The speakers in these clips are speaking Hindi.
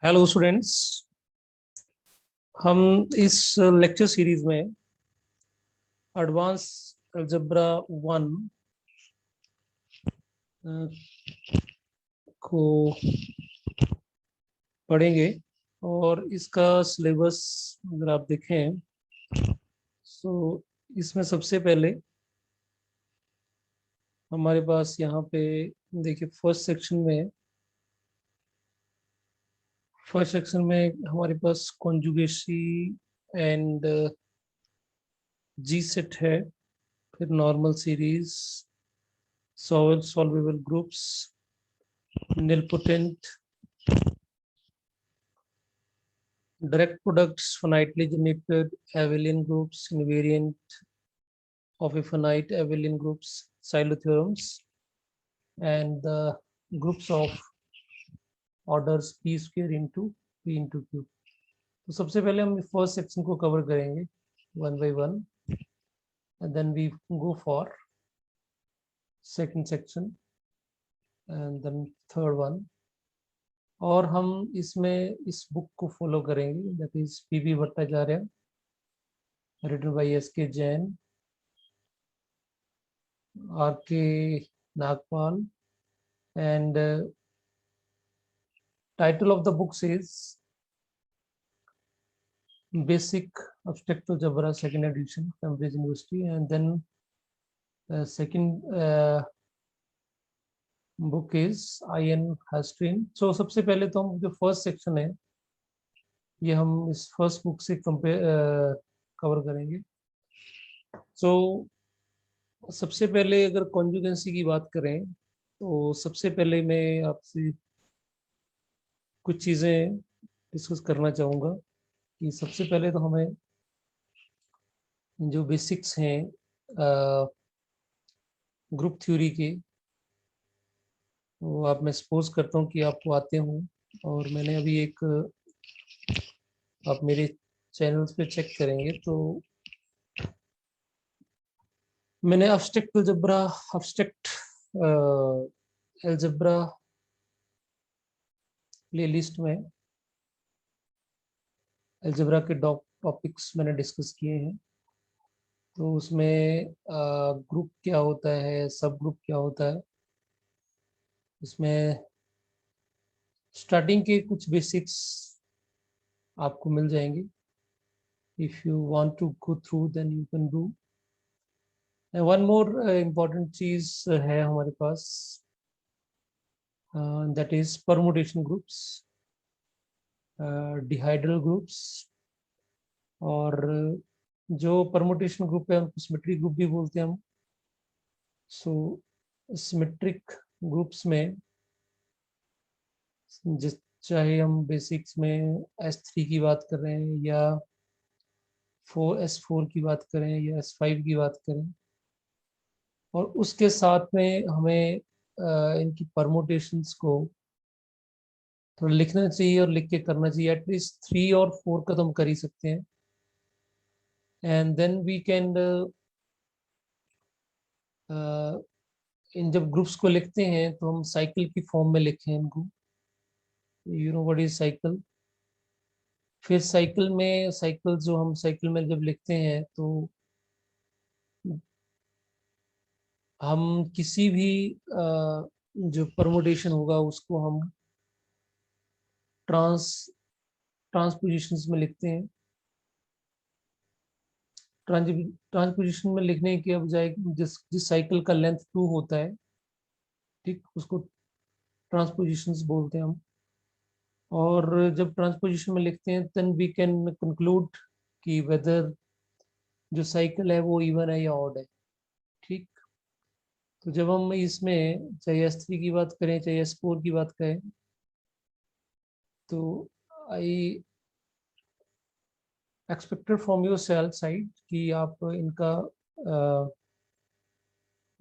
Hello students. हम इस लेक्चर सीरीज में एडवांस अलजेब्रा 1 को पढ़ेंगे और इसका सिलेबस अगर आप देखें तो इसमें सबसे पहले हमारे पास यहाँ पे देखिए फर्स्ट सेक्शन में हमारे पास कॉन्जुगेसी एंड जी सेट है, फिर normal series, solvable groups, nilpotent, direct products, finitely generated abelian groups, invariant of a finite abelian groups, Silo theorems, and the groups of orders p square into p into q. तो सबसे पहले हम फर्स्ट सेक्शन को कवर करेंगे one by one, and then we go for second section and then third one. और हम इसमें इस बुक को फॉलो करेंगे, that is PV Bhattacharya, written by S.K. Jain, R.K. Nagpal, and title of the book is Basic Abstract Algebra, second edition, Cambridge University, and then second book is I.N. Hastrin. So सबसे पहले तो हम जो फर्स्ट सेक्शन है ये हम इस फर्स्ट बुक से कवर करेंगे. So सबसे पहले अगर कॉन्जुगेंसी की बात करें तो सबसे पहले मैं आपसे कुछ चीज़ें डिस्कस करना चाहूँगा कि सबसे पहले तो हमें जो बेसिक्स हैं ग्रुप थ्योरी के, वो आप मैं सपोज करता हूँ कि आपको आते हों. और मैंने अभी एक, आप मेरे चैनल्स पे चेक करेंगे तो मैंने एब्स्ट्रैक्ट अलजेब्रा प्लेलिस्ट में अलजेब्रा के टॉपिक्स मैंने डिस्कस किए हैं. तो उसमें ग्रुप क्या होता है, सब ग्रुप क्या होता है, उसमें स्टार्टिंग के कुछ बेसिक्स आपको मिल जाएंगे. If you want to go through then you can do. One more important चीज है हमारे पास, that is permutation groups, dihedral groups, और जो परमुटेशन ग्रुप है उनको सिमेट्रिक ग्रुप भी बोलते हैं हम. सो सिमेट्रिक ग्रुप्स में जिस चाहे हम बेसिक्स में S3 की बात कर रहे हैं या S4 की बात करें या S5 की बात करें, और उसके साथ में हमें इनकी परमुटेशंस को थोड़ा लिखना चाहिए और लिख के करना चाहिए. एटलीस्ट 3 और 4 का तो हम कर ही सकते हैं. And then we can in जब ग्रुप्स को लिखते हैं तो हम साइकिल की फॉर्म में लिखें इनको. You know what is cycle. फिर साइकिल में जब लिखते हैं तो हम किसी भी जो परमुटेशन होगा उसको हम ट्रांसपोजिशंस में लिखते हैं. ट्रांसपोजिशन में लिखने के बजाय जिस साइकिल का लेंथ 2 होता है, ठीक, उसको ट्रांसपोजिशंस बोलते हैं हम. और जब ट्रांसपोजिशन में लिखते हैं देन वी कैन कंक्लूड कि वेदर जो साइकिल है वो इवन है या ऑड है. ठीक. तो जब हम इसमें चाहे S3 की बात करें चाहे S4 की बात करें तो I expected from your sell side कि आप इनका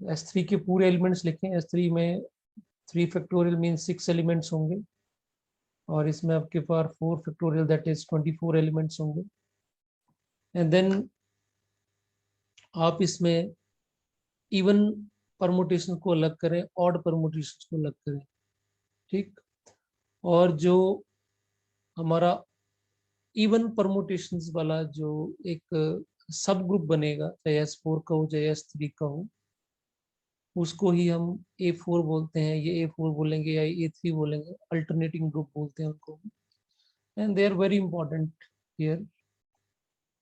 S3 के पूरे एलिमेंट्स लिखें. S3 में 3 फैक्टोरियल मीन 6 एलिमेंट्स होंगे और इसमें आपके पास 4 फैक्टोरियल दैट इज 24 एलिमेंट्स होंगे. एंड देन आप इसमें इवन परमुटेशन को अलग करें, ऑड परमुटेशन को अलग करें. ठीक. और जो हमारा इवन परमुटेशंस वाला जो एक सब ग्रुप बनेगा, चाहे S4 का हो चाहे S3 का हो, उसको ही हम A4 बोलते हैं, ये A4 बोलेंगे या A3 बोलेंगे, अल्टरनेटिंग ग्रुप बोलते हैं उनको, and they are very important here.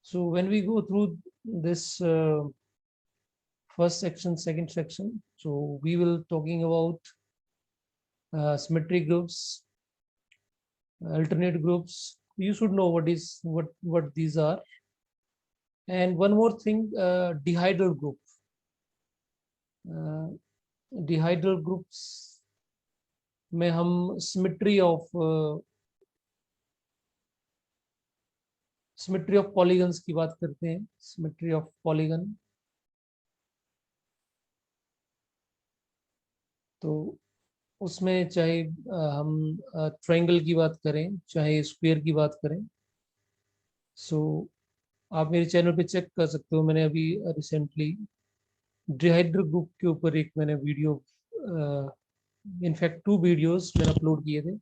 So when we go through this first section, second section, so we will talking about symmetry groups, alternate groups. You should know what these are. And one more thing, dihedral group. Dihedral groups में हम symmetry of polygons की बात करते हैं. Symmetry of polygon. तो उसमें चाहे हम ट्रायंगल की बात करें चाहे स्क्वायर की बात करें. सो आप मेरे चैनल पे चेक कर सकते हो, मैंने अभी रिसेंटली डिहाइड्रल ग्रुप के ऊपर एक मैंने वीडियो, इनफैक्ट 2 वीडियोस मैंने अपलोड किए थे.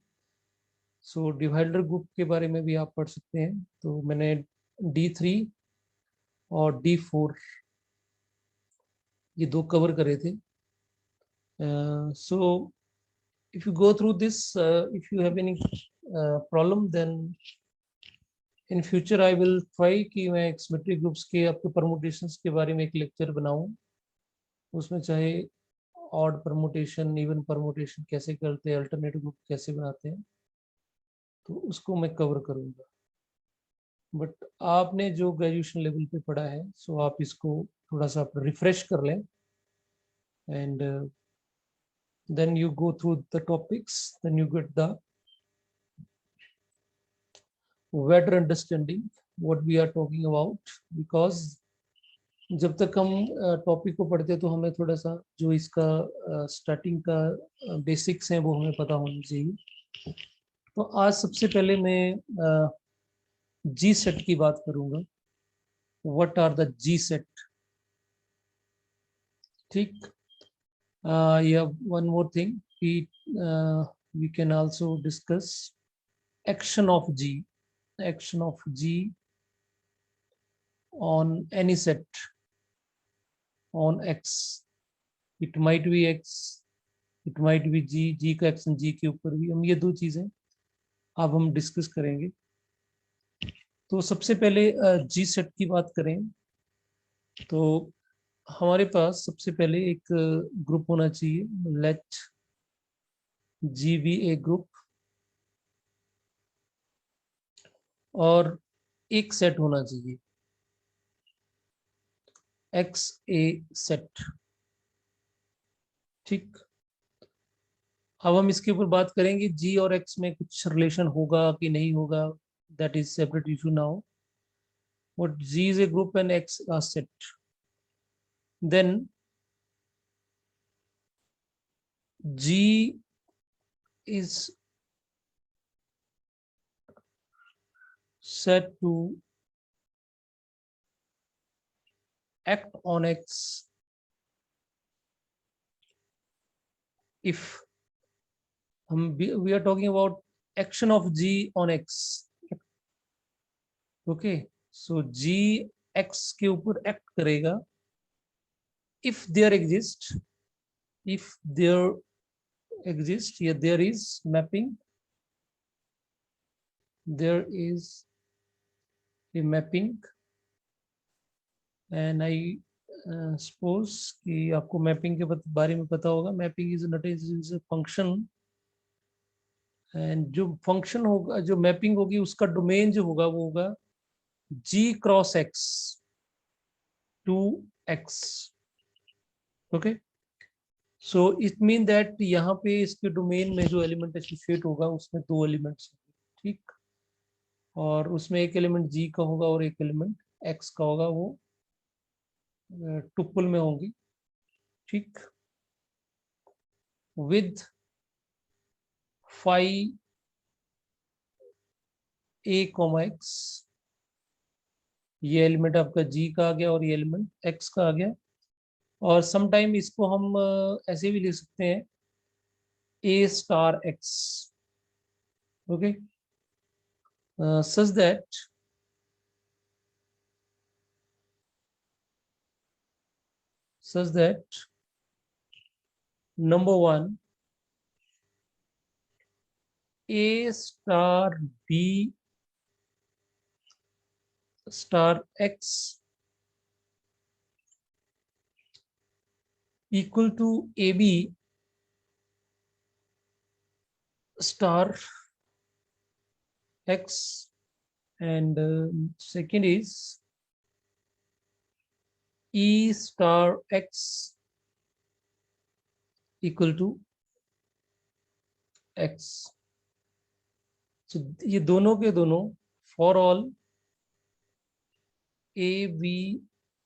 सो डिहाइड्रल ग्रुप के बारे में भी आप पढ़ सकते हैं. तो मैंने D3 और D4 ये 2 कवर करे थे. सो if you go through this, if you have any problem, then in future I will try कि मैं symmetry groups के आपके permutations के बारे में एक लेक्चर बनाऊं. उसमें चाहे odd permutation, even permutation कैसे करते हैं, alternate group कैसे बनाते हैं, तो उसको मैं कवर करूंगा. बट आपने जो ग्रेजुएशन लेवल पे पढ़ा है, सो आप इसको थोड़ा सा रिफ्रेश कर लें, and then you go through the topics, then you get the better understanding what we are talking about. Because जब तक हम टॉपिक को पढ़ते हैं तो हमें थोड़ा सा जो इसका स्टार्टिंग का बेसिक्स हैं वो हमें पता होनी चाहिए. तो आज सबसे पहले मैं जी सेट की बात करूंगा. What are the G set. ठीक. या one more thing, we can also discuss action of G on any set on X. It might be X, it might be G का एक्शन G के ऊपर भी. हम ये 2 चीजें अब हम डिस्कस करेंगे. तो सबसे पहले जी सेट की बात करें तो हमारे पास सबसे पहले एक ग्रुप होना चाहिए, लेट जी बी ए ग्रुप, और एक सेट होना चाहिए एक्स ए सेट. ठीक. अब हम इसके ऊपर बात करेंगे जी और एक्स में कुछ रिलेशन होगा कि नहीं होगा, that is separate issue now. What G is a group and X a set. Then G is set to act on X if we are talking about action of G on X. Okay, so G X के ऊपर act करेगा if there exists yeah, there is mapping, there is a mapping, and I suppose कि आपको मैपिंग के बारे में पता होगा. Mapping is not is function, and जो फंक्शन होगा, जो मैपिंग होगी, उसका डोमेन जो होगा वो होगा G cross X to X. Okay, so it mean that यहाँ पे इसके डोमेन में जो एलिमेंट एसोसिएट होगा उसमें 2 एलिमेंट्स. ठीक. और उसमें एक एलिमेंट G का होगा और एक एलिमेंट X का होगा, वो टुपल में होंगी. ठीक. विद phi a, x, ये एलिमेंट आपका G का आ गया और ये एलिमेंट X का आ गया. और समटाइम इसको हम ऐसे भी लिख सकते हैं A star X. Okay, such that number one, A star B star X equal to AB star X, and second is E star X equal to X. So ये दोनों के दोनों for all A B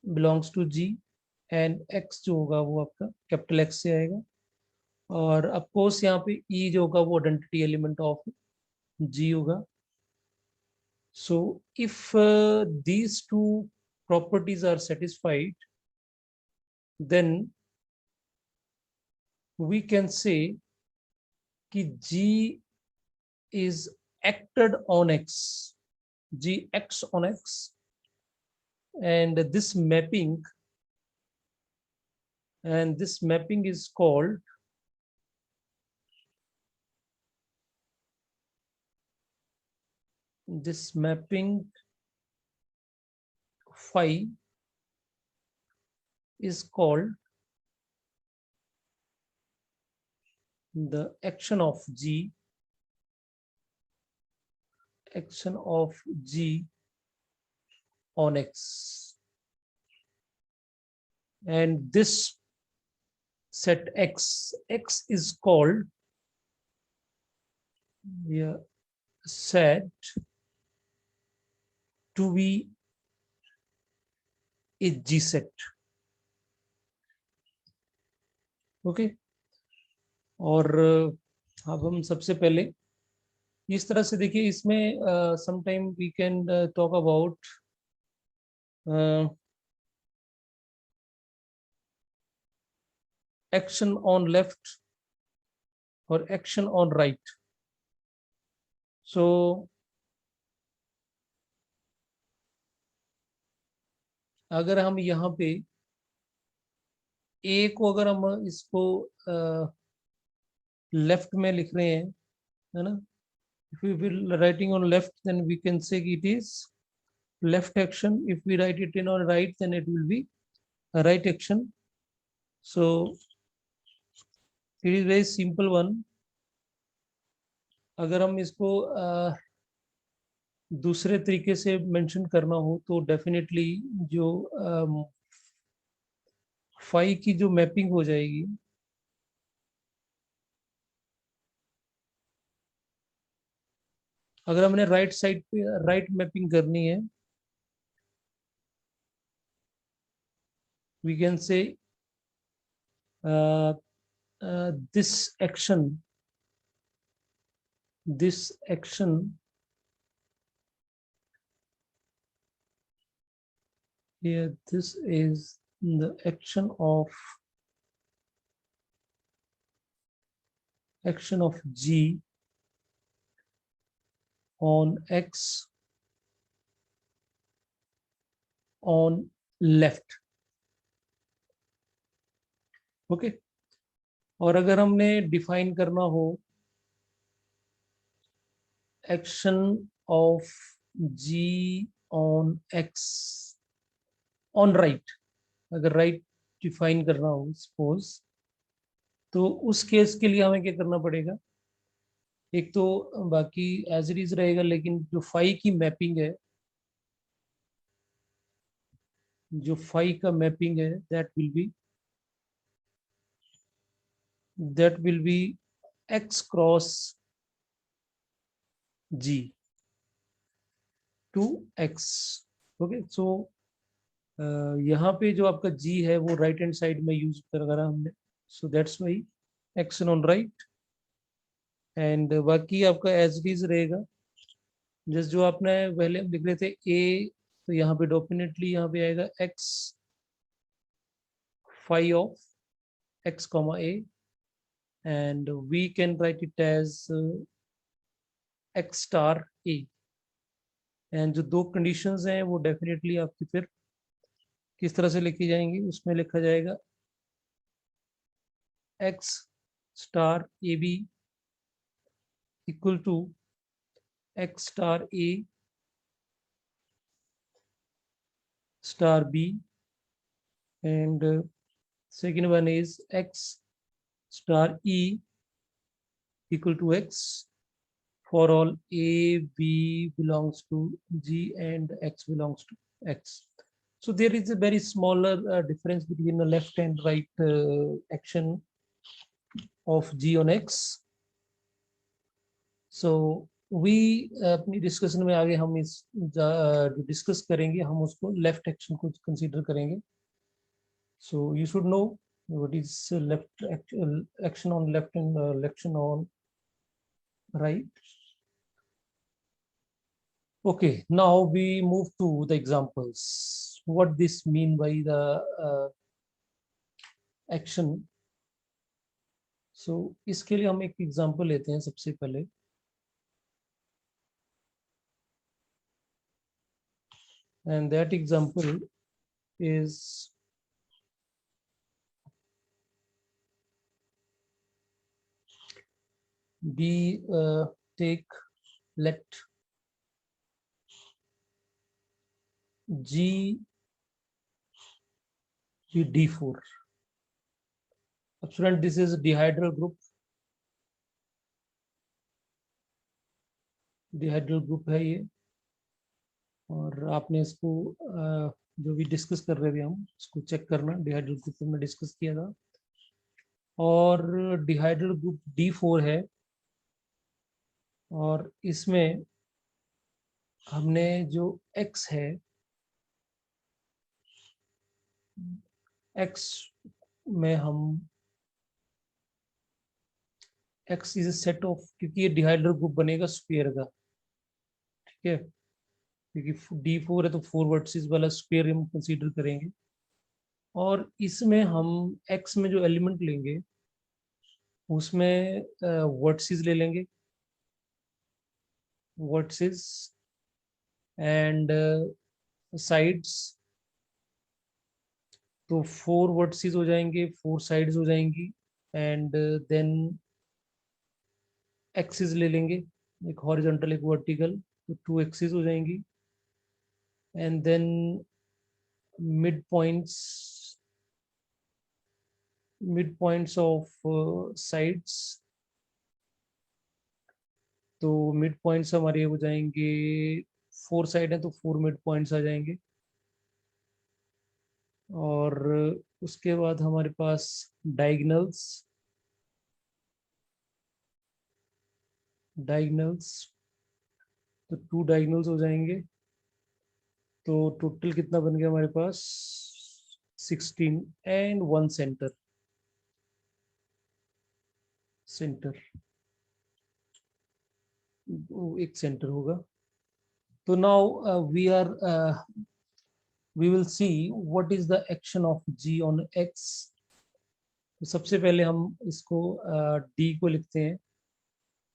belongs to G and X जो होगा वो आपका कैपिटल X से आएगा, और अफकोर्स यहाँ पे E जो होगा वो आइडेंटिटी एलिमेंट ऑफ G होगा. So if these two properties are satisfied, then we can say कि G is acted on X, G acts on X, and this mapping is called this mapping phi is called the action of G on X, and this set X is called set to be a G set. Okay और अब हम सबसे पहले इस तरह से देखिए, इसमें sometime we can talk about action on left और एक्शन ऑन राइट. सो अगर हम यहाँ पे ए को अगर हम इसको लेफ्ट में लिख रहे हैं, है ना, if we will writing on left, then we can say it is left action. If we write it in on right, then it will be a right action. So it is very simple one. अगर हम इसको दूसरे तरीके से मेंशन करना हो तो डेफिनेटली जो फाई की जो मैपिंग हो जाएगी, अगर हमने राइट साइड पे राइट मैपिंग करनी है, we can say this action here, this is the action of G on X on left. Okay और अगर हमने डिफाइन करना हो action of G on X on right, अगर राइट डिफाइन करना हो सपोज, तो उस केस के लिए हमें क्या करना पड़ेगा, एक तो बाकी एज इट इज रहेगा, लेकिन जो फाई की मैपिंग है, जो फाई का मैपिंग है, that will be X cross G to X. Okay so यहाँ पे जो आपका G है वो राइट हैंड साइड में यूज करा हमने, so that's why action on right, and बाकी आपका एज इट इज रहेगा. जस्ट जो आपने पहले लिख रहे थे A, तो यहाँ पे डेफिनेटली यहाँ पे आएगा X phi of X comma A, and we can write it as X star A. And जो दो कंडीशंस हैं वो डेफिनेटली आपकी फिर किस तरह से लिखी जाएंगी, उसमें लिखा जाएगा x star A B equal to x star A star B, and second one is x star e equal to x for all a b belongs to g and x belongs to x. So there is a very smaller difference between the left and right action of g on x. So we अपनी डिस्कशन में आगे हम इस जो डिस्कस करेंगे हम उसको लेफ्ट एक्शन को कंसीडर करेंगे. So you should know what is left action on left and action on right. Okay, now we move to the examples. What this mean by the action? So इसके लिए हम एक एग्जांपल लेते हैं सबसे पहले. And that example is we take let G be D4. Student, this is dihedral group. dihedral group है ये, और आपने इसको जो भी डिस्कस कर रहे थे हम इसको चेक करना. डिहाइड्रल ग्रुप हमने डिस्कस किया था, और डिहाइड्रल ग्रुप D4 है, और इसमें हमने जो X है, X में हम X is a set of, क्योंकि ये डिहाइड्रल ग्रुप बनेगा स्क्वायर का, ठीक है, क्योंकि D4 है तो 4 वर्टिसेस वाला स्क्वायर हम कंसीडर करेंगे. और इसमें हम X में जो एलिमेंट लेंगे उसमें वर्टिसेस ले लेंगे, वर्टिसेस एंड साइड्स. तो 4 वर्टिसेस हो जाएंगे, 4 साइड्स हो जाएंगी, एंड देन एक्सिस ले लेंगे, एक हॉरिजॉन्टल एक वर्टिकल, तो 2 एक्सिस हो जाएंगी. And then mid points of sides. तो मिड पॉइंट्स हमारे हो जाएंगे, 4 साइड है तो 4 मिड पॉइंट्स आ जाएंगे. और उसके बाद हमारे पास डायगोनल्स तो 2 डायगोनल्स हो जाएंगे. तो टोटल कितना बन गया हमारे पास 16, एंड 1 सेंटर. एक सेंटर होगा. तो now we will see what is the action of G on X. तो सबसे पहले हम इसको D को लिखते हैं,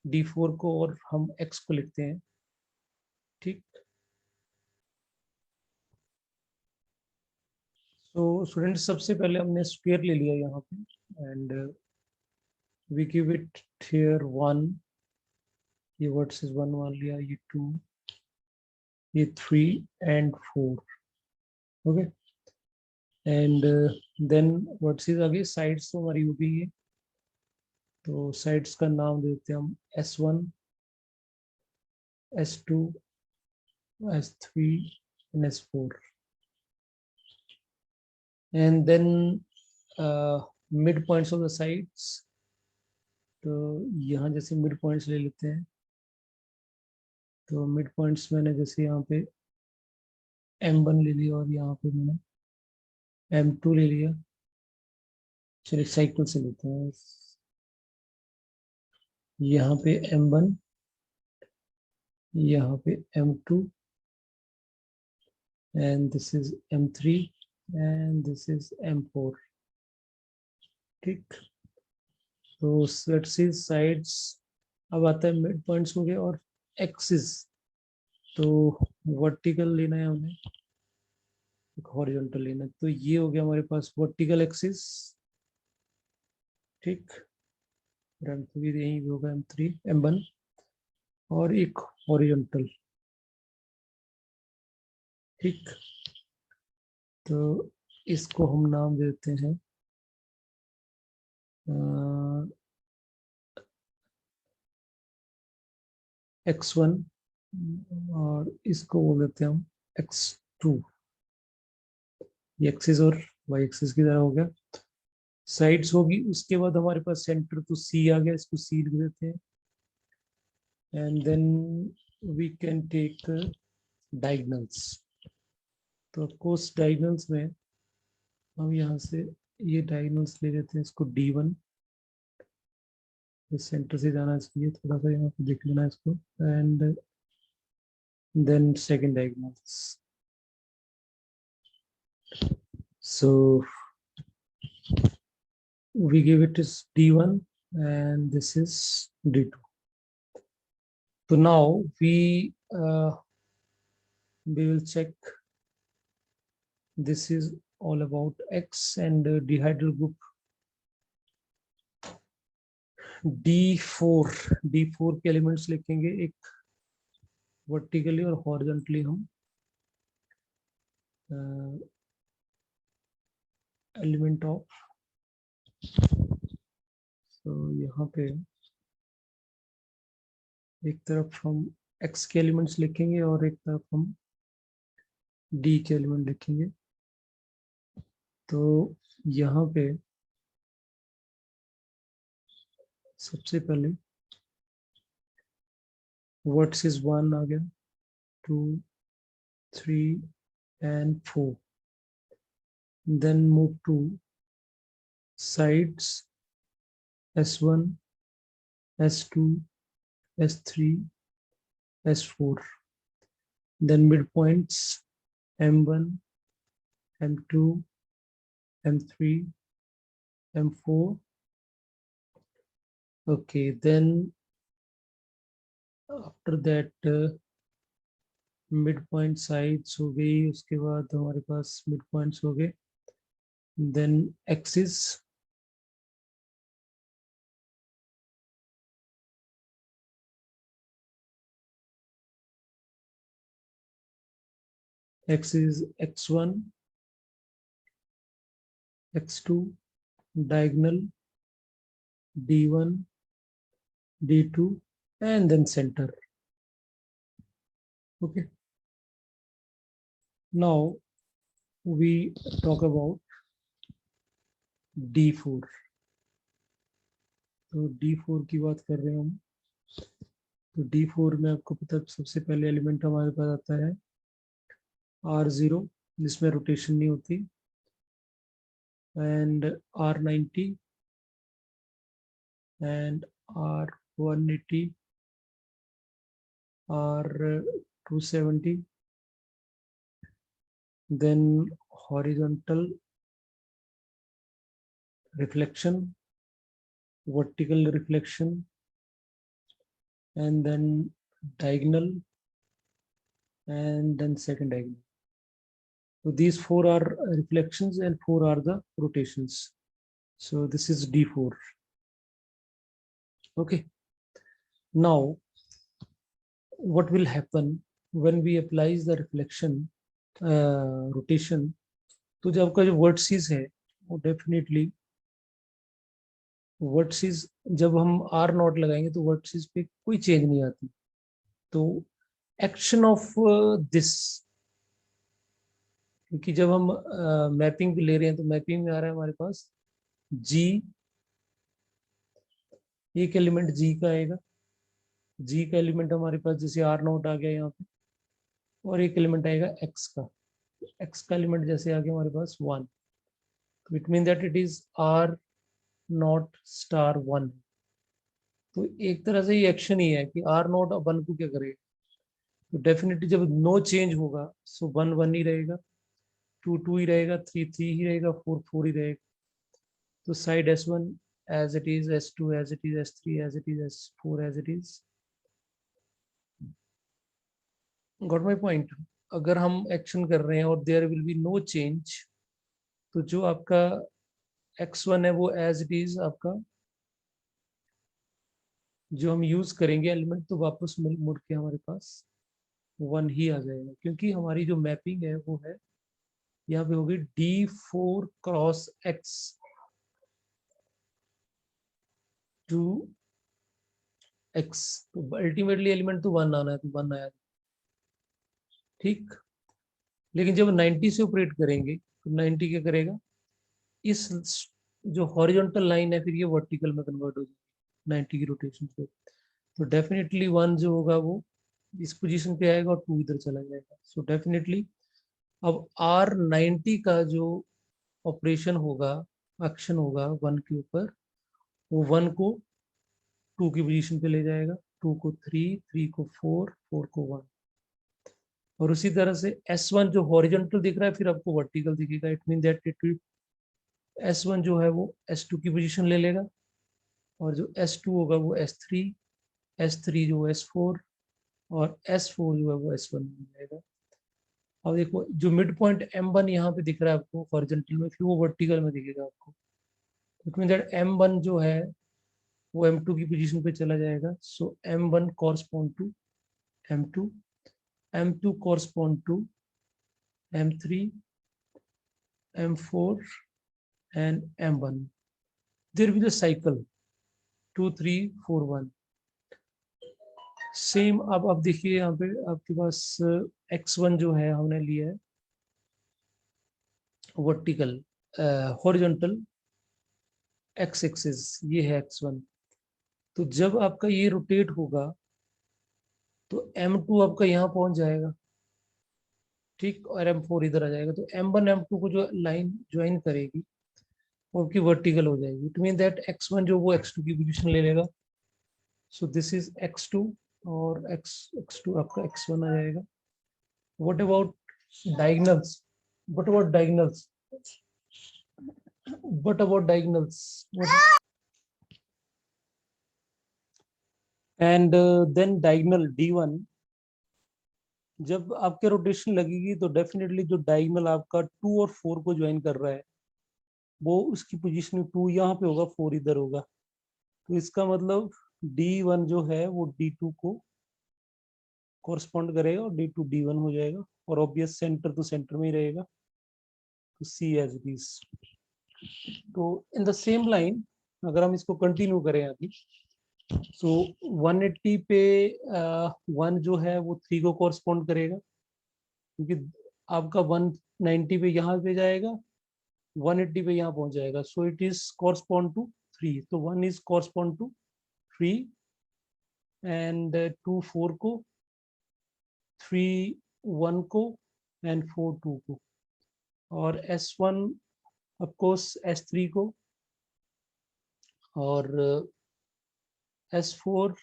D4 को, और हम X को लिखते हैं, ठीक. तो स्टूडेंट्स सबसे पहले हमने स्क्वायर ले लिया यहाँ पे, and we give it here 1, ये वर्टिसेस 1 मान लिया, ये 2, ये 3 and 4. Okay, and then vertices आगे साइड्स तो हमारी होगी ये, तो साइड्स का नाम देते हैं हम S1, S2, S3 and S4. And then midpoints of the sides. तो यहाँ जैसे मिड पॉइंट्स ले लेते हैं, तो मिड पॉइंट्स मैंने जैसे यहाँ पे M1 ले लिया, और यहाँ पे मैंने M2 ले लिया. चलिए साइकिल से लेते हैं. यहाँ पे M1, यहाँ पे M2, and this is M3, and this is M4, ठीक. तो वर्टिसेस साइड्स अब आता है मिड पॉइंट्स हो गए, और एक्सिस. तो वर्टिकल लेना है हमें, हॉरिजॉन्टल लेना है। तो ये हो गया हमारे पास वर्टिकल एक्सिस, ठीक, भी यही होगा M3 M1, और एक हॉरिजॉन्टल, ठीक। तो इसको हम नाम देते हैं X1, और इसको बोल देते हैं हम X2। ये एक्सिस और वाई एक्सिस की तरह हो गया। साइड्स होगी, उसके बाद हमारे पास सेंटर तो C आ गया, इसको C लिख देते हैं। And then we can take diagonals. तो ऑफकोर्स डायगोनल्स में हम यहाँ से ये डायगोनल्स ले लेते हैं, इसको D1, इस सेंटर से जाना चाहिए, थोड़ा सा यहाँ पे देख लेना इसको। And then second diagonals, so we give it as D1 and this is D2. So now we will check, this is all about X and dihedral group D4 के एलिमेंट्स लिखेंगे, एक वर्टिकली और हॉरिजॉन्टली हम एलिमेंट ऑफ, तो यहाँ पे एक तरफ हम X के एलिमेंट्स लिखेंगे और एक तरफ हम D के एलिमेंट लिखेंगे। तो यहाँ पे सबसे पहले वर्टिसेस 1 आ गया, 2, 3 and 4. Then move to sides S1, S2, S3, S4. Then midpoints M1, M2, M3, M4. Okay, then after that midpoint sides हो गई, उसके बाद हमारे पास midpoints हो गए। Then axis, axis X1, X2, diagonal D1, D2, and then center. Okay. Now we talk about D4. तो D4 की बात कर रहे हैं हम। तो D4 में आपको पता है सबसे पहले एलिमेंट हमारे पास आता है R0, जिसमें रोटेशन नहीं होती, and R90 and R180, R270, then horizontal reflection, vertical reflection, and then diagonal, and then second diagonal. So these 4 are reflections and 4 are the rotations. So this is D4. Okay. Now, what will happen when we apply the reflection, rotation? तो जब आपका जो वर्टिसेस है वो डेफिनेटली वर्टिसेस, जब हम R0 लगाएंगे तो वर्टिसेस पे कोई चेंज नहीं आती। तो एक्शन ऑफ दिस, क्योंकि जब हम मैपिंग ले रहे हैं तो मैपिंग में आ रहा है हमारे पास G, एक एलिमेंट G का आएगा, G का एलिमेंट हमारे पास जैसे R0 आ गया यहाँ पे, और एक एलिमेंट आएगा X का, X का एलिमेंट जैसे आ गया हमारे पास 1, तो it mean that it is R0 star 1। तो एक तरह से ये एक्शन ही है कि R0 अब 1 को क्या करेगा, तो डेफिनेटली जब नो चेंज होगा सो 1 1 ही रहेगा, 2 2 ही रहेगा, 3 3 ही रहेगा, 4 4 ही रहेगा। तो side S1 as it is, S2 as it is, S3 as it is, S4 as it is, got my point. अगर हम एक्शन कर रहे हैं और there will be no change, तो जो आपका x1 है वो एज इट इज आपका जो हम यूज करेंगे एलिमेंट, तो वापस मुड़ के हमारे पास 1 ही आ जाएगा, क्योंकि हमारी जो मैपिंग है वो है यहाँ पे होगी D4 × X टू X। तो अल्टीमेटली एलिमेंट तो 1 आना है, तो 1 आया, ठीक। लेकिन जब 90 से ऑपरेट करेंगे तो 90 क्या करेगा, इस जो हॉरिजॉन्टल लाइन है फिर ये वर्टिकल में कन्वर्ट हो जाएगी 90 की रोटेशन पे। तो डेफिनेटली 1 जो होगा वो इस पोजीशन पे आएगा और 2 इधर चला जाएगा। सो डेफिनेटली अब R90 का जो ऑपरेशन होगा, एक्शन होगा 1 के ऊपर, वो 1 को 2 की पोजीशन पे ले जाएगा, 2 को 3, 3 को 4, 4 को 1। और उसी तरह से S1 जो हॉरिजॉन्टल दिख रहा है फिर आपको वर्टिकल दिखेगा। It mean that it S1 जो है वो S2 की पोजीशन ले लेगा, और जो S2 होगा वो S3, S3 जो S4, और S4 जो है वो S1 में जाएगा। अब देखो जो मिड पॉइंट M1 यहाँ पे दिख रहा है आपको हॉरिजॉन्टल में, फिर वो वर्टिकल में दिखेगा आपको। इट मीन दैट M1 जो है वो M2 की पोजीशन पे चला जाएगा। So M1 correspond to M2, M2 correspond to M3, M4 and M1। There will be the cycle 2 3 4 1। Same अब देखिए यहाँ पे आपके पास x1 जो है हमने लिया है वर्टिकल, हॉरिजॉन्टल x एक्सिस, ये है x1। तो जब आपका ये रोटेट होगा तो M2 आपका यहाँ पहुंच जाएगा, ठीक, और M4 इधर आ जाएगा। तो M1 M2 को जो लाइन ज्वाइन करेगी वो आपकी वर्टिकल हो जाएगी। इट मीन दैट x1 जो वो x2 की पोजीशन ले लेगा। सो दिस इज x2, और x2 आपका x1 आ जाएगा। What about diagonals? What about diagonals? What about diagonals? And then diagonal D1, जब आपके रोटेशन लगेगी तो डेफिनेटली जो डायगोनल आपका 2 और 4 को ज्वाइन कर रहा है वो उसकी पोजीशन 2 यहाँ पे होगा, 4 इधर होगा। तो इसका मतलब D1 जो है वो D2 को कोरस्पॉन्ड करेगा और D2 D1 हो जाएगा, और ऑब्वियस सेंटर तो सेंटर में ही रहेगा। तो सी एज इट इज। तो इन द सेम लाइन अगर हम इसको कंटिन्यू करें अभी, सो 180 पे 1 जो है वो 3 को कोरस्पॉन्ड करेगा, क्योंकि आपका 190 पे यहाँ पे जाएगा, 180 पे यहाँ पहुंच जाएगा। So it is correspond to 3। तो 1 इज कोरस्पॉन्ड टू 3, एंड 2 4 को, 3 1 को, एंड 4 2 को, और S1 ऑफकोर्स S3 को, और S4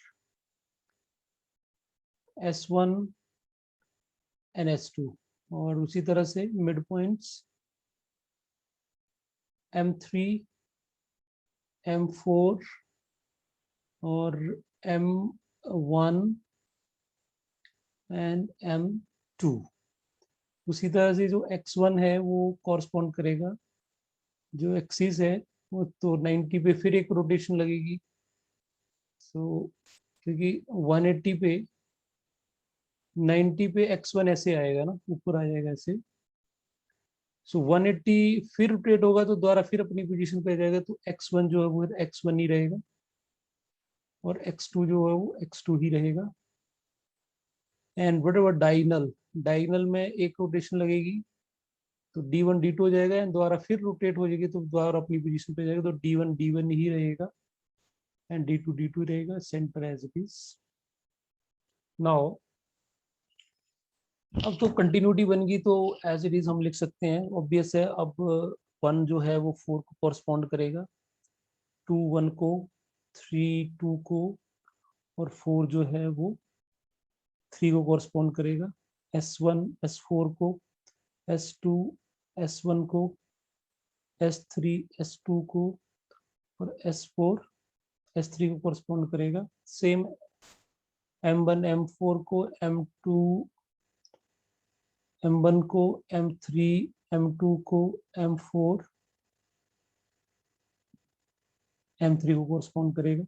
S1 एंड S2। और उसी तरह से मिड पॉइंट्स M3 M4 और M1 एंड M2। उसी तरह से जो X1 है वो कॉरस्पॉन्ड करेगा, जो एक्सिस है वो तो 90 पे फिर एक रोटेशन लगेगी। सो क्योंकि 180 पे 90 पे X1 ऐसे आएगा ना, ऊपर आ जाएगा ऐसे। सो 180 फिर रोटेट होगा तो दोबारा फिर अपनी पोजीशन पे आ जाएगा, तो X1 जो है वो X1 ही रहेगा, और X2 जो है वो X2 ही रहेगा। And what ever diagonal, diagonal में एक रोटेशन लगेगी तो D1 D2 हो जाएगा, एंड दोबारा फिर रोटेट हो जाएगी तो दोबारा अपनी पोजीशन पे जाएगा, तो D1 D1 ही रहेगा, एंड D2 D2 रहेगा, centre as it is. Now अब तो कंटिन्यूटी बन गई, तो एज इट इज हम लिख सकते हैं, ऑब्वियस है। अब 1 जो है वो 4 को कॉरस्पॉन्ड करेगा, 2 1 को, 3 2 को, और 4 जो है वो 3 को कॉरस्पॉन्ड करेगा। S1 S4 को, S2 S1 को, S3 S2 को, और S4 S3 को कॉरस्पॉन्ड करेगा। सेम M1 M4 को, M2 M1 को M3, M2 को M4, M3 को कोरस्पॉन्ड करेगा।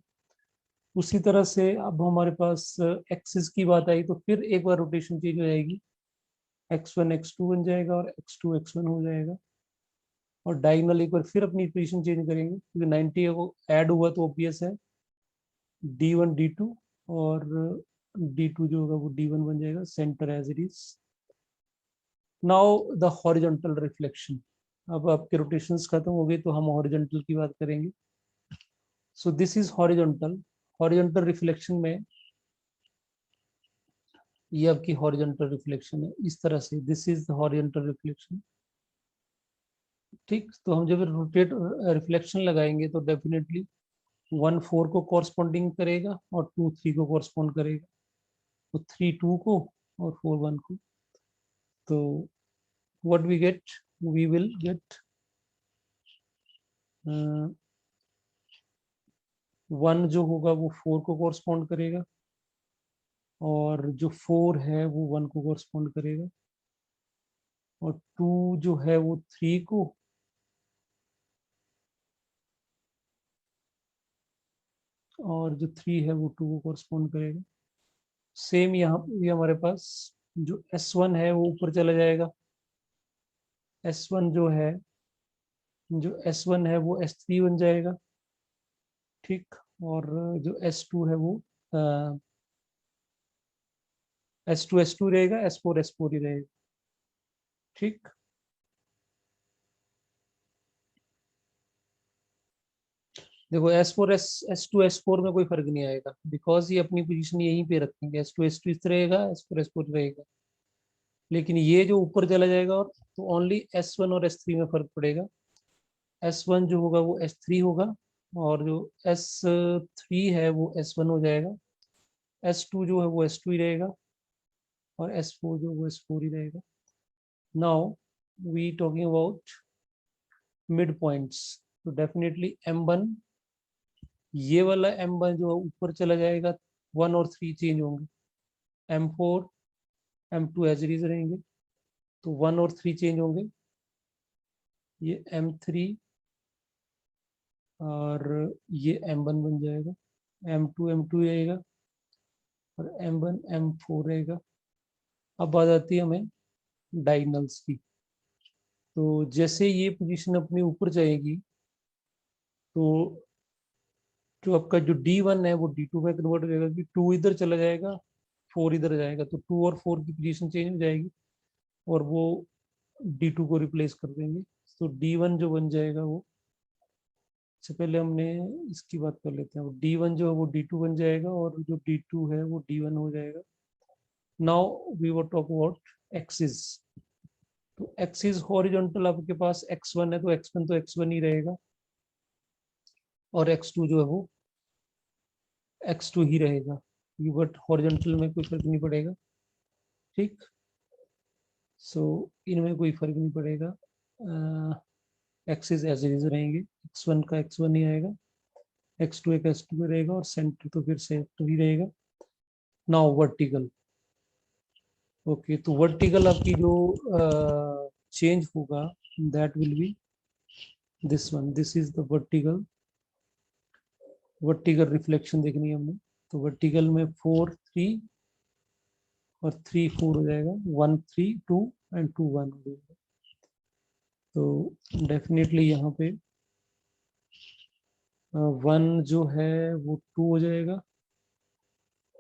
उसी तरह से अब हमारे पास एक्सिस की बात आई तो फिर एक बार रोटेशन चेंज हो जाएगी, x1 x2 बन जाएगा और x2 x1 हो जाएगा। और डायगोनल एक बार फिर अपनी पोजीशन चेंज करेंगे क्योंकि 90 को ऐड हुआ तो ऑब्वियस है D1 D2 और D2 जो होगा वो D1 बन जाएगा, centre as it is. Now the horizontal reflection. अब आपके रोटेशंस खत्म हो गए तो हम हॉरिजॉन्टल की बात करेंगे। सो this is horizontal. Horizontal reflection में ये आपकी हॉरिजॉन्टल रिफ्लेक्शन है इस तरह से, this is the horizontal reflection. ठीक, तो हम जब रोटेट रिफ्लेक्शन लगाएंगे तो डेफिनेटली 1 4 को कॉरस्पॉन्डिंग करेगा और 2 3 को कॉरस्पॉन्ड करेगा, तो 3 2 को और 4 1 को। तो what we get, we will get 1 जो होगा वो 4 को कॉरस्पॉन्ड करेगा और जो 4 है वो 1 को कॉरस्पॉन्ड करेगा और 2 जो है वो 3 को और जो 3 है वो 2 को कॉरस्पॉन्ड करेगा। सेम यहाँ पे हमारे पास जो S1 है वो ऊपर चला जाएगा, S1 है वो S3 बन जाएगा। ठीक, और जो S2 है वो S2 रहेगा, S4 ही रहेगा। ठीक, देखो S2 S4 में कोई फर्क नहीं आएगा बिकॉज ये अपनी पोजीशन यहीं पे रखेंगे, S2 इस रहेगा, S4 रहेगा। लेकिन ये जो ऊपर चला जाएगा और तो ओनली S1 और S3 में फर्क पड़ेगा। S1 जो होगा वो S3 होगा और जो S3 है वो S1 हो जाएगा, S2 जो है वो S2 ही रहेगा और S4 जो वो S4 ही रहेगा। Now we talking about mid points, तो डेफिनेटली M1, ये वाला M1 जो ऊपर चला जाएगा 1 और 3 चेंज होंगे, M4 M2 as it is रहेंगे तो 1 और 3 चेंज होंगे, ये M3 और ये M1 बन जाएगा, M2 M2 रहेगा और M1 M4 रहेगा। अब बात आती है हमें डायगोनल्स की, तो जैसे ये पोजीशन अपनी ऊपर जाएगी तो जो आपका जो D1 है वो D2 में कन्वर्ट हो जाएगा कि 2 इधर चला जाएगा 4 इधर जाएगा, तो 2 और 4 की पोजीशन चेंज हो जाएगी और वो D2 को रिप्लेस कर देंगे। तो D1 जो बन जाएगा वो, इससे पहले हमने इसकी बात कर लेते हैं, D1 जो है वो D2 बन जाएगा और जो D2 है वो D1 हो जाएगा। Now we were talk about axis. तो एक्सिस हॉरिजॉन्टल आपके पास x1 है तो x1 तो x1 ही रहेगा और x2 जो है वो x2 ही रहेगा, बट हॉरिजॉन्टल में कोई फर्क नहीं पड़ेगा। ठीक, सो इनमें कोई फर्क नहीं पड़ेगा, एक्सिस एज इट इज रहेंगे, x1 का x1 ही आएगा, x2 एक x2 रहेगा और सेंटर तो फिर सेंटर ही रहेगा। नाउ वर्टिकल, ओके, तो वर्टिकल आपकी जो चेंज होगा that will B this one, this is the vertical. Vertical reflection देखनी है हमने, तो वर्टिकल में 4 3 और 3 4 हो जाएगा, 1 3 2 एंड 2 1 हो जाएगा। तो डेफिनेटली यहाँ पे 1 जो है वो 2 हो जाएगा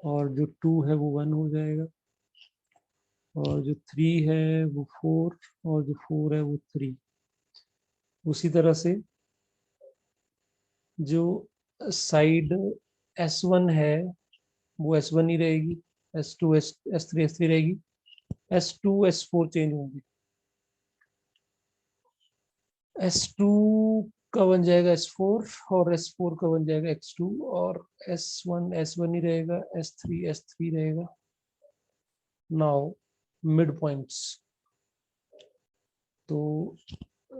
और जो 2 है वो 1 हो जाएगा और जो 3 है वो 4 और जो 4 है वो 3। उसी तरह से जो साइड S1 है वो S1 ही रहेगी, S2 S3 S3 रहेगी, S2 S4 चेंज होंगे, S2 का बन जाएगा S4 और S4 का बन जाएगा X2 और S1 S1 ही रहेगा, S3 S3 रहेगा। नाउ मिड पॉइंट्स, तो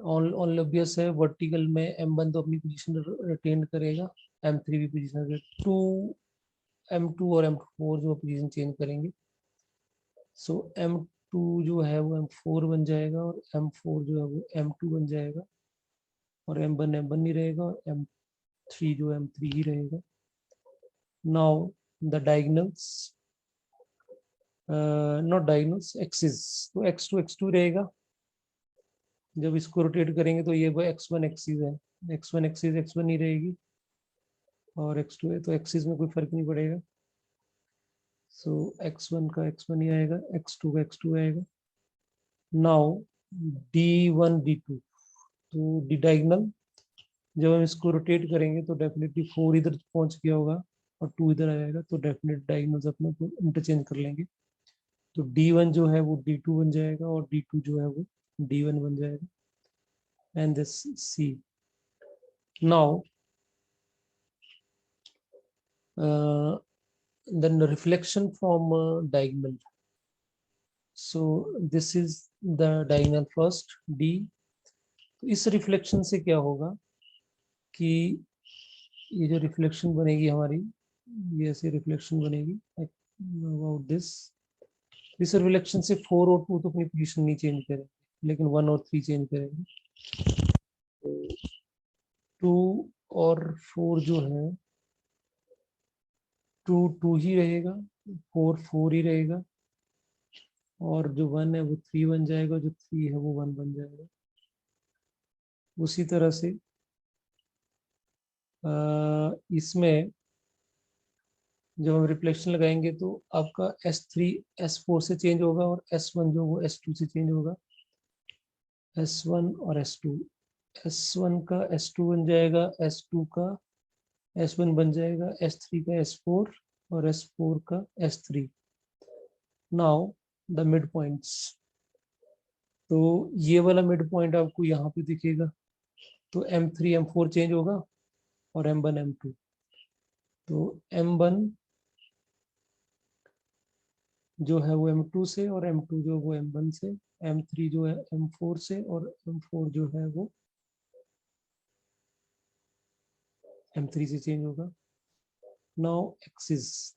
ऑन ऑब्वियस है वर्टिकल में M1 तो अपनी पोजीशन रिटेन करेगा, M3 भी पोजीशन, 2 M2 और M4 जो पोजीशन चेंज करेंगे। सो M2 जो है वो M4 बन जाएगा और M4 जो है वो M2 बन जाएगा और M1 M1 ही रहेगा और M3 जो M3 ही रहेगा. Now the diagonals, not diagonals, axes, तो x2 x2 रहेगा. जब इसको रोटेट करेंगे तो ये वो x1 एक्सिस है, x1 एक्सिस x1 ही रहेगी और x2 है तो एक्सिस में कोई फर्क नहीं पड़ेगा. सो x1 का x1 ही आएगा, x2 का x2 आएगा. नाउ d1 d2, तो डी डायगोनल जब हम इसको रोटेट करेंगे तो डेफिनेटली 4 इधर पहुंच गया होगा और 2 इधर आ जाएगा, तो डेफिनेट डायगोनल्स अपने को इंटरचेंज कर लेंगे. तो d1 जो है वो d2 बन जाएगा और d2 जो है वो d1 बन जाएगा. And this c. Now then the reflection from diagonal. So this is the diagonal first d. तो इस रिफ्लेक्शन से क्या होगा कि ये जो रिफ्लेक्शन बनेगी हमारी, ये ऐसे रिफ्लेक्शन बनेगी अबाउट दिस. इस रिफ्लेक्शन से 4 और 2 तो अपनी पोजीशन नहीं चेंज करेंगे, लेकिन 1 और 3 चेंज करेंगे. तो 2 और 4 जो है 2 2 ही रहेगा, 4 4 ही रहेगा और जो 1 है वो 3 बन जाएगा, जो 3 है वो 1 बन जाएगा. उसी तरह से इसमें जब हम रिफ्लेक्शन लगाएंगे तो आपका S3 S4 से चेंज होगा और S1 जो वो S2 से चेंज होगा. S1 और S2, S1 का S2 बन जाएगा, S2 का S1 बन जाएगा, S3 का S4 और S4 का S3. Now the mid points. तो ये वाला मिड पॉइंट आपको यहाँ पे दिखेगा. तो M3 M4 चेंज होगा और M1 M2. तो M1 जो है वो M2 से और M2 जो वो M1 से, M3 जो है M4 से और M4 जो है वो M3 से चेंज होगा. Now axis.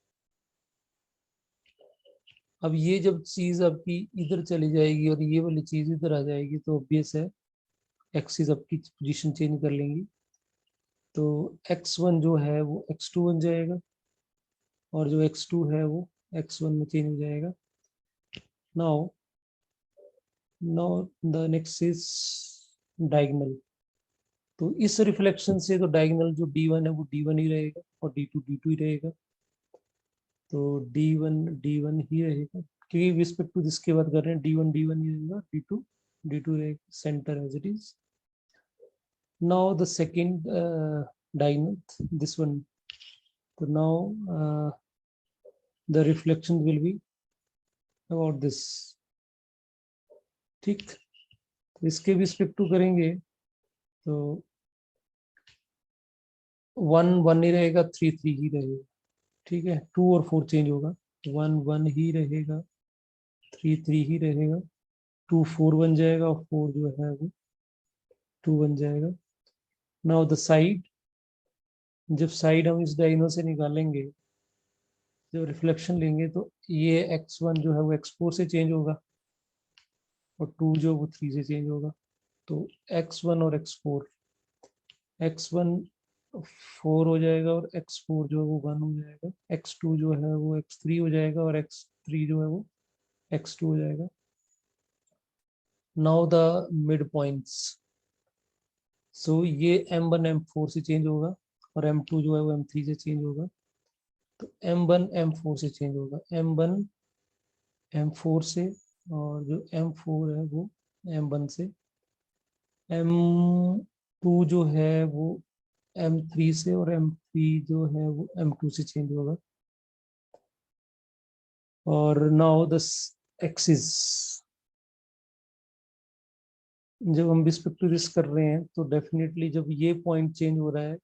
अब ये जब चीज आपकी इधर चली जाएगी और ये वाली चीज इधर आ जाएगी तो ऑब्वियस है एक्सिस आपकी पोजीशन चेंज कर लेंगी. तो x1 जो है वो x2 बन जाएगा और जो x2 है वो x1 में चेंज हो जाएगा. Now now the next is diagonal. तो इस रिफ्लेक्शन से तो डायगोनल जो d1 है वो d1 ही रहेगा और d2 d2 ही रहेगा. तो d1 ही रहेगा क्योंकि रिस्पेक्ट टू जिसके बात कर रहे हैं d1 ही रहेगा, d2 रहेगा centre as it is. Now the second diagonal, this one. So now the reflection will be about this. ठीक, तो इसके भी रिस्पेक्ट टू करेंगे तो 1 1 ही रहेगा, 3 3 ही रहेगा. ठीक है, 2 और 4 चेंज होगा, 1 1 ही रहेगा, 3 3 ही रहेगा, 2 4 बन जाएगा और 4 जो है वो 2 बन जाएगा. Now the side. जब साइड हम इस डायगोनल से निकालेंगे, जब रिफ्लेक्शन लेंगे तो ये x1 जो है वो x4 से चेंज होगा और 2 जो वो 3 से चेंज होगा. तो x1 और x4, x1 4 हो जाएगा और x4 जो है वो 1 हो जाएगा, x2 जो है वो x3 हो जाएगा और x3 जो है वो x2 हो जाएगा. Now the mid points. So ये m1 m4 से चेंज होगा और m2 जो है वो m3 से चेंज होगा. तो m1 m4 से चेंज होगा, m1 m4 से और जो m4 है वो m1 से, m2 जो है वो M3 से और M3 जो है वो M2 से चेंज होगा. और नाउ द एक्सिस. जब हम रिस्पेक्ट टू दिस कर रहे हैं तो डेफिनेटली जब ये पॉइंट चेंज हो रहा है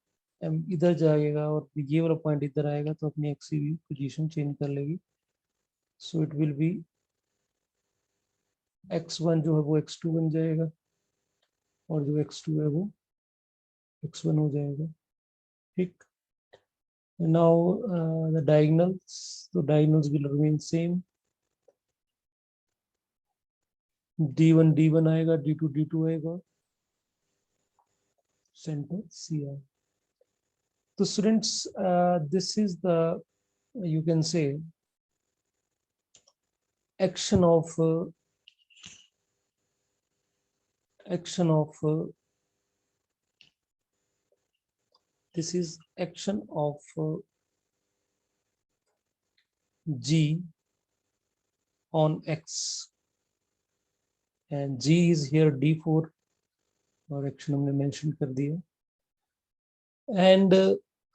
इधर जाएगा और ये वाला पॉइंट इधर आएगा तो अपनी एक्सिस भी पोजीशन चेंज कर लेगी. So it will be x1 जो है वो x2 बन जाएगा और जो x2 है वो x1 हो जाएगा. ठीक. now the diagonals, so diagonals will remain same. D1 आएगा, D2 आएगा, सेंटर CR. तो students, this is the, you can say, action of this is action of G on X, and G is here D4, और एक्शन हमने मेंशन कर दिया. एंड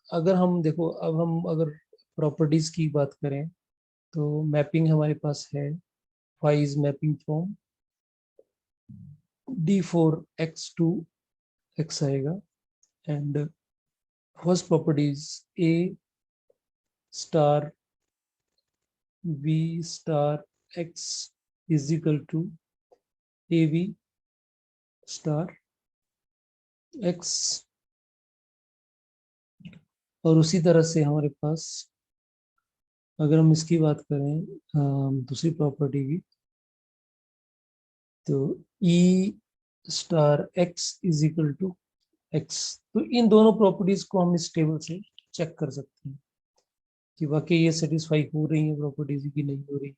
अगर हम देखो, अब हम अगर प्रॉपर्टीज की बात करें तो मैपिंग हमारे पास है, phi is mapping from D4X to X आएगा. And first properties A star V star X is equal to AV star X. और उसी तरह से हमारे पास अगर हम इसकी बात करें दूसरी प्रॉपर्टी की, तो E star X is equal to X. तो इन दोनों प्रॉपर्टीज को हम इस टेबल से चेक कर सकते हैं कि वाकई ये सेटिस्फाई हो रही है प्रॉपर्टीज की नहीं हो रही है.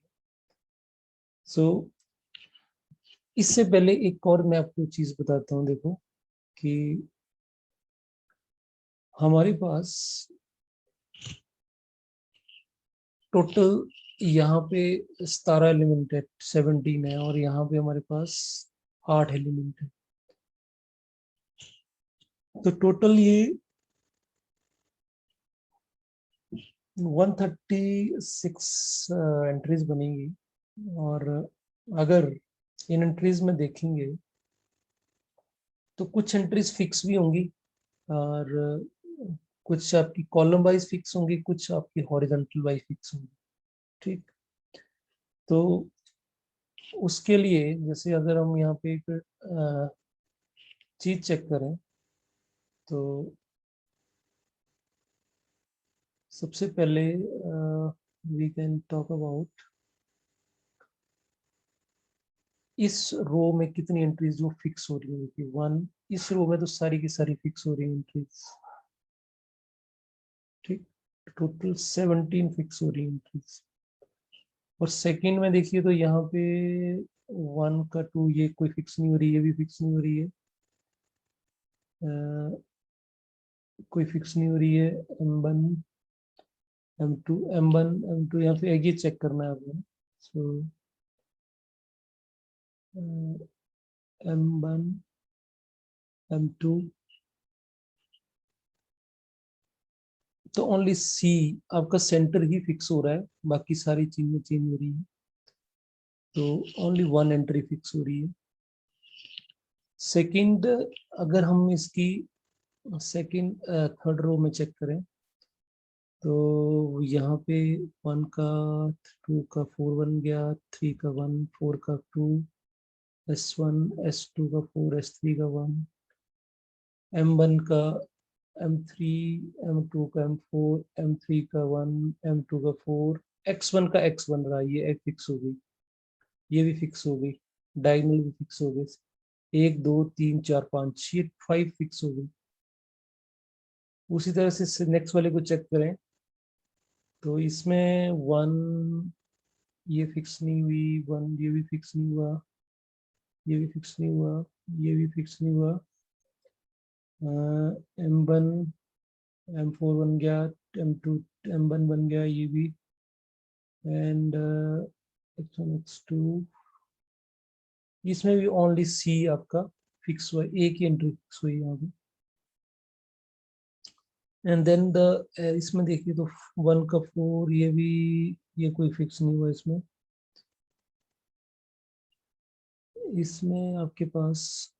सो इससे पहले एक और मैं आपको चीज बताता हूँ. देखो कि हमारे पास टोटल यहाँ पे 17 एलिमेंट है, 17 है, और यहाँ पे हमारे पास 8 एलिमेंट है. तो टोटल ये 136 एंट्रीज बनेगी. और अगर इन एंट्रीज में देखेंगे तो कुछ एंट्रीज फिक्स भी होंगी, और कुछ आपकी कॉलम वाइज फिक्स होंगी, कुछ आपकी हॉरिजॉन्टल वाइज फिक्स होंगी. ठीक. तो उसके लिए जैसे अगर हम यहाँ पे एक चीज चेक करें तो सबसे पहले वी कैन टॉक अबाउट इस रो में कितनी एंट्रीज जो फिक्स हो रही है. 1, इस रो में तो सारी की सारी फिक्स हो रही है एंट्रीज. ठीक. टोटल 17 फिक्स हो रही है एंट्रीज. और सेकंड में देखिए तो यहाँ पे 1 का 2 ये कोई फिक्स नहीं हो रही है, ये भी फिक्स नहीं हो रही है, कोई फिक्स नहीं हो रही है. M1 M2 M1 M2 यहाँ पे एक ही चेक करना है आपने. सो M1 M2, तो ओनली C आपका सेंटर ही फिक्स हो रहा है, बाकी सारी चीजें चेंज हो रही है. तो ओनली 1 एंट्री फिक्स हो रही है. सेकंड, अगर हम इसकी सेकंड थर्ड रो में चेक करें तो यहाँ पे 1 का 2 का 4 बन गया, 3 का 1, 4 का 2, S1 S2 का 4, S3 का 1, M1 का M3, M2 का M4, M3 का 1, M2 का 4, X1 का X बन रहा है, ये एक फिक्स हो गई, ये भी फिक्स हो गई, डायगोनल भी फिक्स हो गए, 1 2 3 4 5, ये 5 फिक्स हो गई. उसी तरह से नेक्स्ट वाले को चेक करें तो इसमें 1 ये फिक्स नहीं हुई, 1 ये भी फिक्स नहीं हुआ, ये भी फिक्स नहीं हुआ, ये भी फिक्स नहीं हुआ. M1 M4 बन गया, M2 M1 बन गया, ये भी. एंड X1 X2, इसमें भी ओनली C आपका फिक्स हुआ, एक ही एंट्री फिक्स हुई यहाँ पे. एंड देन द इसमें देखिए तो 1 का 4, ये भी, ये कोई फिक्स नहीं हुआ इसमें. इसमें आपके पास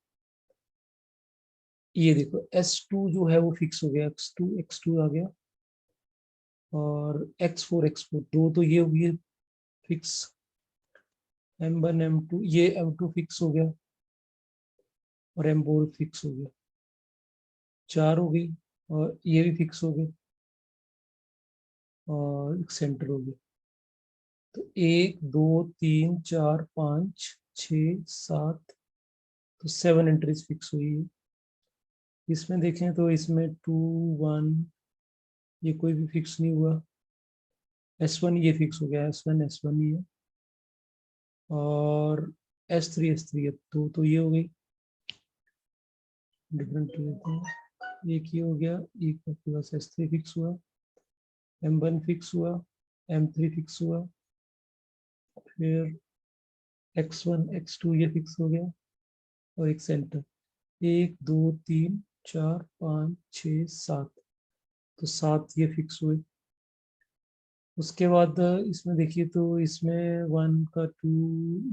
ये देखो S2 जो है वो फिक्स हो गया, X2 आ गया, और X4 दो तो ये हुई फिक्स. M1 M2, ये M2 फिक्स हो गया, और M4 फिक्स हो गया, 4 हो गई, और ये भी फिक्स हो गया, और एक सेंटर हो गया. तो 1 2 3 4 5 6 7, तो 7 एंट्रीज फिक्स हुई है। इसमें देखें तो इसमें 2 1 ये कोई भी फिक्स नहीं हुआ। S1 ये फिक्स हो गया, S1 ही है। और S3 है, तो ये हो गई डिफरेंट लेते हैं। एक ये हो गया, एक आपके पास S3 फिक्स हुआ, M1 फिक्स हुआ, M3 फिक्स हुआ, फिर X1 X2 ये फिक्स हो गया, और एक सेंटर। 1 2 3 4 5 6 7, तो 7 ये फिक्स हुए। उसके बाद इसमें देखिए तो इसमें 1 का 2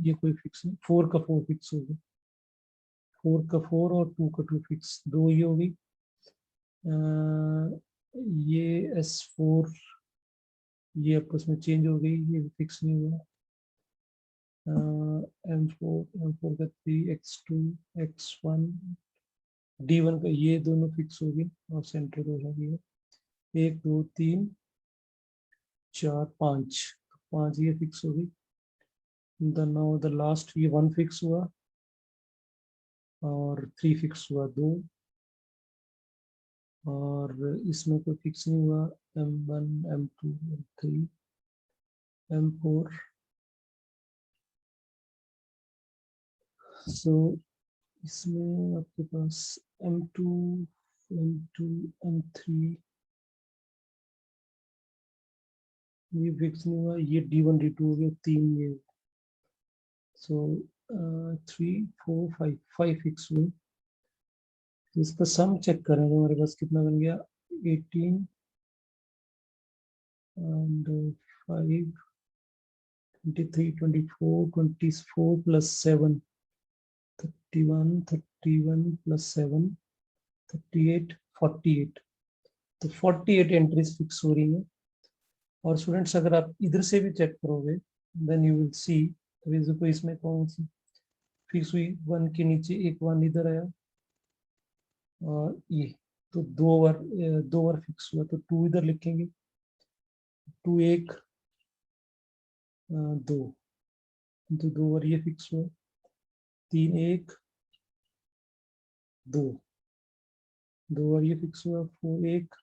ये कोई फिक्स नहीं, 4 का 4 फिक्स हो गया, 4 का 4 और 2 का 2 फिक्स, दो ये हो गई। ये S4 ये आपस में चेंज हो गई, ये फिक्स नहीं हुआ। M4 का 3 X2 X1 D1 का ये दोनों फिक्स हो गए, और सेंटर दो हो गया। 1 2 3 4 5, 5 ये फिक्स हो गई। नाउ द लास्ट ये 1 फिक्स हुआ, और 3 फिक्स हुआ, 2। और इसमें कोई फिक्स नहीं हुआ, M1 M2 M3 M4। सो इसमें आपके पास M2 M2 M3 ये फिक्स नहीं हुआ, ये D1 D2 हो गया, 3 ये। सो 3 4 5 5 फिक्स हुए। तो इसका सम चेक करें तो हमारे पास कितना बन गया, 18 and 5 23 24 24 plus 7 31 plus 7 38 48, तो 48 एंट्रीज फिक्स हो रही है। और स्टूडेंट्स अगर आप इधर से भी चेक करोगे देन यू विल सी, तो इसमें कौन सी फिक्स हुई, 1 के नीचे एक 1 इधर आया, और ये तो 2 बार फिक्स हुआ, तो 2 इधर लिखेंगे, 2 1 2, तो 2 बार ये फिक्स हुआ, 3 1 2, 2 बार ये फिक्स हुआ, 4 1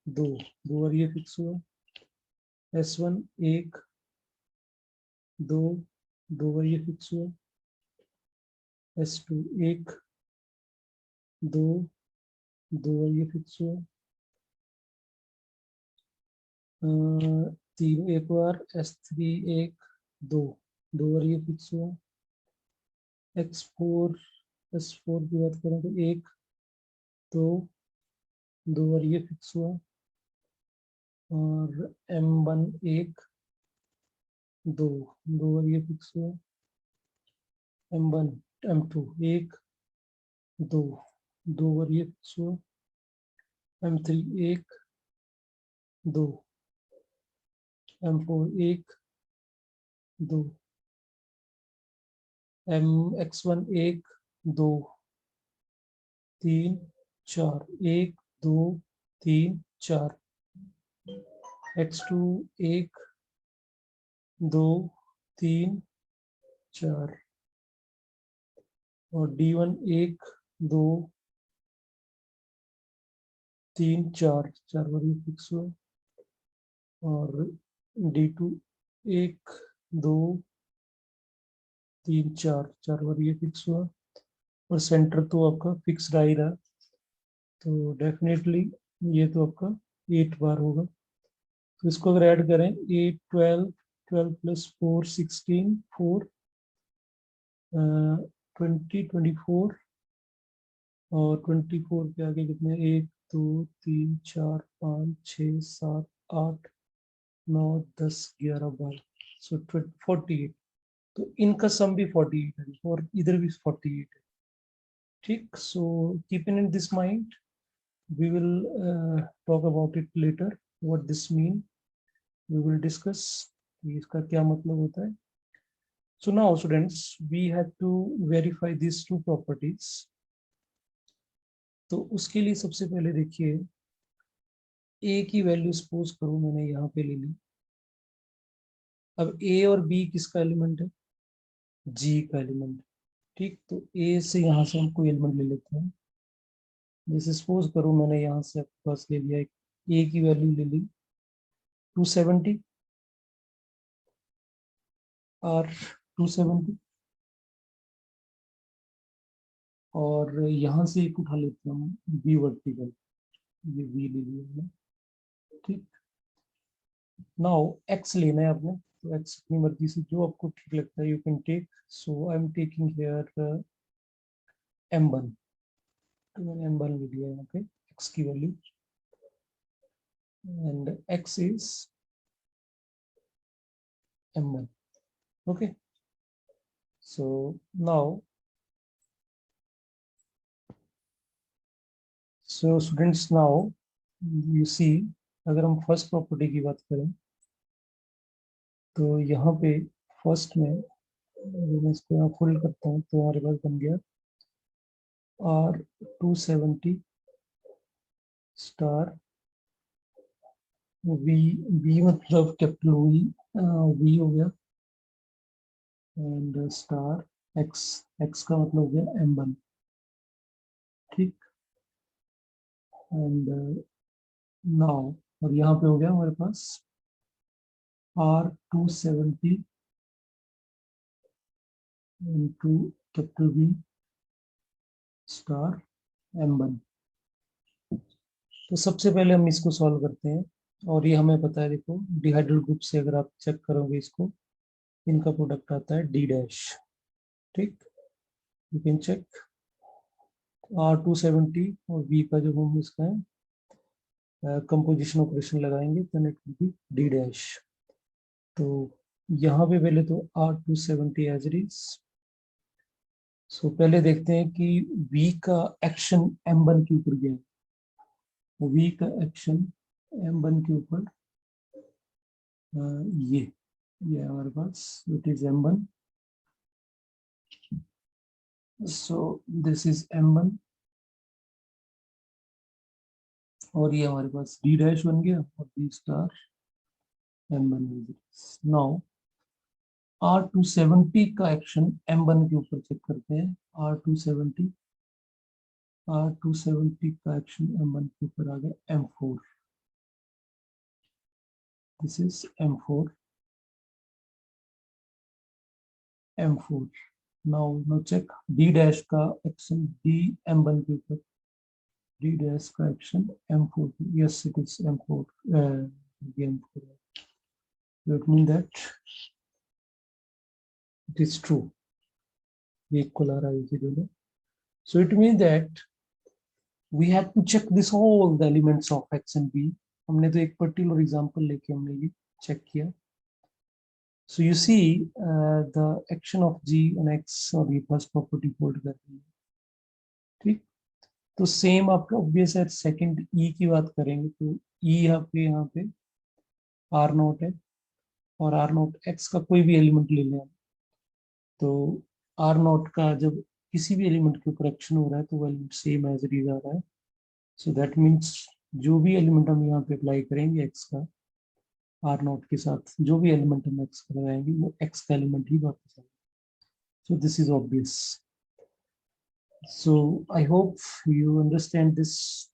2, 2 बार ये फिक्स हुआ, S1 1 2, 2 बार ये फिक्स हुआ, S2 1 2, 2 बार ये फिक्स हुआ, 3 एक बार, S3 1 2, 2 बार ये फिक्स हुआ, X4 S4 की बात करें तो 1 2, 2 बार ये फिक्स हुआ, और M1 1 2, 2 बार ये फिक्स हुआ, M1 M2 1 2, 2 बार ये फिक्स हुआ, M3 1 2, M4 1 2, X1 1 2 3 4 1 2 3 4, X2 1 2 3 4, और D1 1 2 3 4, 4 बार ये फिक्स हुआ, और D2 1 2 3 4, 4 बार ये फिक्स हुआ, और सेंटर तो आपका फिक्स रहा ही रहा, तो डेफिनेटली ये तो आपका 8 बार होगा। तो इसको अगर ऐड करें 8 12 12 प्लस 4 16 4 20 24, और 24 के आगे कितने, 1 2 3 4 5 6 7 8 9 10 11 12, सो 48। तो इनका सम भी 48 है, और इधर भी 48 है। ठीक, so keeping in this mind we will talk about it later, what this mean, we will discuss इसका क्या मतलब होता है। So now students we have to verify these two properties। तो उसके लिए सबसे पहले देखिए, a की वैल्यू सपोज करो मैंने यहाँ पे ले ली। अब a और b किसका एलिमेंट है, जी का एलिमेंट। ठीक, तो ए से यहाँ से हम कोई एलिमेंट ले लेते हैं। जैसे सपोज करो मैंने यहाँ से आपके पास ले लिया, एक ए की वैल्यू ले ली 270 और 270, और यहाँ से एक उठा लेते हैं हम बी वर्टिकल, ये बी ले लिया हमने। ठीक, नाउ एक्स लेना है आपने, तो एक्स अपनी मर्जी से जो आपको ठीक लगता है you can take. So I am taking here m1, तो मैंने m1 ले लिया यहाँ पे x की value, and x is m1। Okay, so now so students, now you see, अगर हम फर्स्ट प्रॉपर्टी की बात करें तो यहाँ पे फर्स्ट में, अगर मैं इसको यहाँ फुल करता हूँ तो हमारे पास बन गया R270 स्टार वी, वी मतलब कैपिटल वी, वी हो गया, एंड स्टार एक्स, एक्स का मतलब हो गया m1। ठीक, एंड नाउ, और यहाँ पे हो गया हमारे पास R270 into capital V star m1। तो सबसे पहले हम इसको सॉल्व करते हैं, और ये हमें पता है, देखो डिहाइड्रल ग्रुप से अगर आप चेक करोगे इसको, इनका प्रोडक्ट आता है डी डैश। ठीक, यू कैन चेक R270 और V का जो हम इसका है कंपोजिशन ऑपरेशन लगाएंगे तो it will be D dash. तो यहाँ पे पहले तो R270 एज इट इज। सो पहले देखते हैं कि V का एक्शन M1 के ऊपर गया है, V का एक्शन M1 के ऊपर, ये हमारे पास it is M1। So this is M1, और ये हमारे पास D डैश बन गया, और D star M1 is. Now R270 का एक्शन M1 के ऊपर चेक करते हैं। R270 का एक्शन M1 के ऊपर आ गया M4, this is M4, M4। Now check D dash का एक्शन D M1 के ऊपर, D डैश का action M4, yes it is M4, M4, that means that it is true, ये इक्वल आ रहा है इसी दोनों। So it means that we have to check this all the elements of x and b। हमने तो एक पर्टिकुलर एग्जांपल लेके हमने ये चेक किया। So you see the action of g on x और ये फर्स्ट प्रॉपर्टी होल्ड कर रही है। ठीक, तो सेम आपका ऑब्वियस है, सेकंड ई की बात करेंगे तो ई आपके यहाँ पे आर नोट है, और आर नोट एक्स का कोई भी एलिमेंट ले लें तो आर नोट का जब किसी भी एलिमेंट के ऊपर एक्शन हो रहा है तो वो element same as it is आ रहा है। सो दैट मीन्स जो भी एलिमेंट हम यहाँ पे अप्लाई करेंगे एक्स का आर नोट के साथ, जो भी एलिमेंट हम एक्स का लगाएंगे वो एक्स का एलिमेंट ही वापस आएगा। सो this is obvious. So I hope you understand this,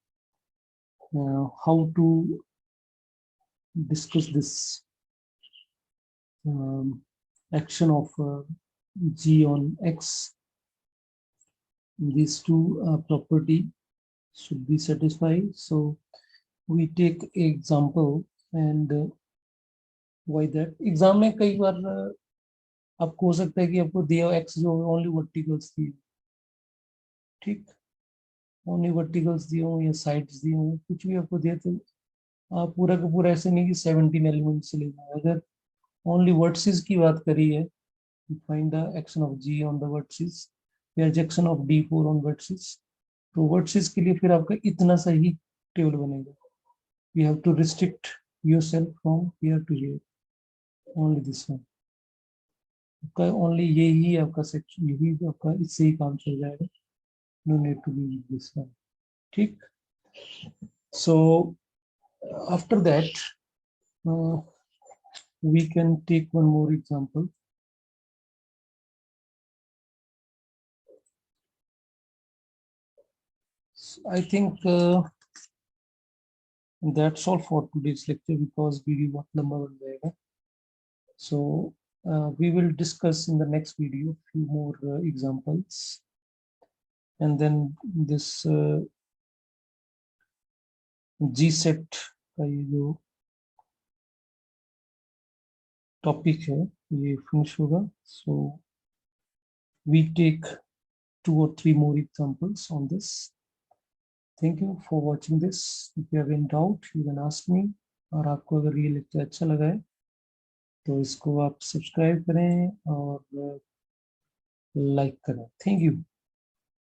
how to discuss this action of g on x. These two property should be satisfied. So we take example, and why that exam में कई बार आपको हो सकता है कि आपको दिया एक्स जो ओनली वर्टिकल्स दिए, ठीक, ओनली वर्टिकल्स दिए हो या साइड्स दिए हो, कुछ भी आपको दिया, तो आप पूरा का पूरा ऐसे नहीं कि 17 एलिमेंट्स लेना है। अगर ओनली वर्टिसेस की बात करी है, find the action of g on the vertices या action of d4 on vertices, तो vertices के लिए फिर आपका इतना सा ही टेबल बनेगा। you have to restrict yourself from here to here, only this one, आपका ओनली ये ही आपका सेक्शन, यही आपका इससे ही काम चल जाएगा, no need to be this one। ठीक, so after that we can take one more example। I think that's all for today's lecture because video बहुत लंबा बन जाएगा. So we will discuss in the next video few more examples, and then this GSET का ये जो टॉपिक है ये फिनिश होगा. So we take 2 or 3 more examples on this. Thank you for watching this. If you have any doubt, you can ask me. और आपको अगर ये लेक्चर अच्छा लगा है तो इसको आप सब्सक्राइब करें और लाइक करें. Thank you.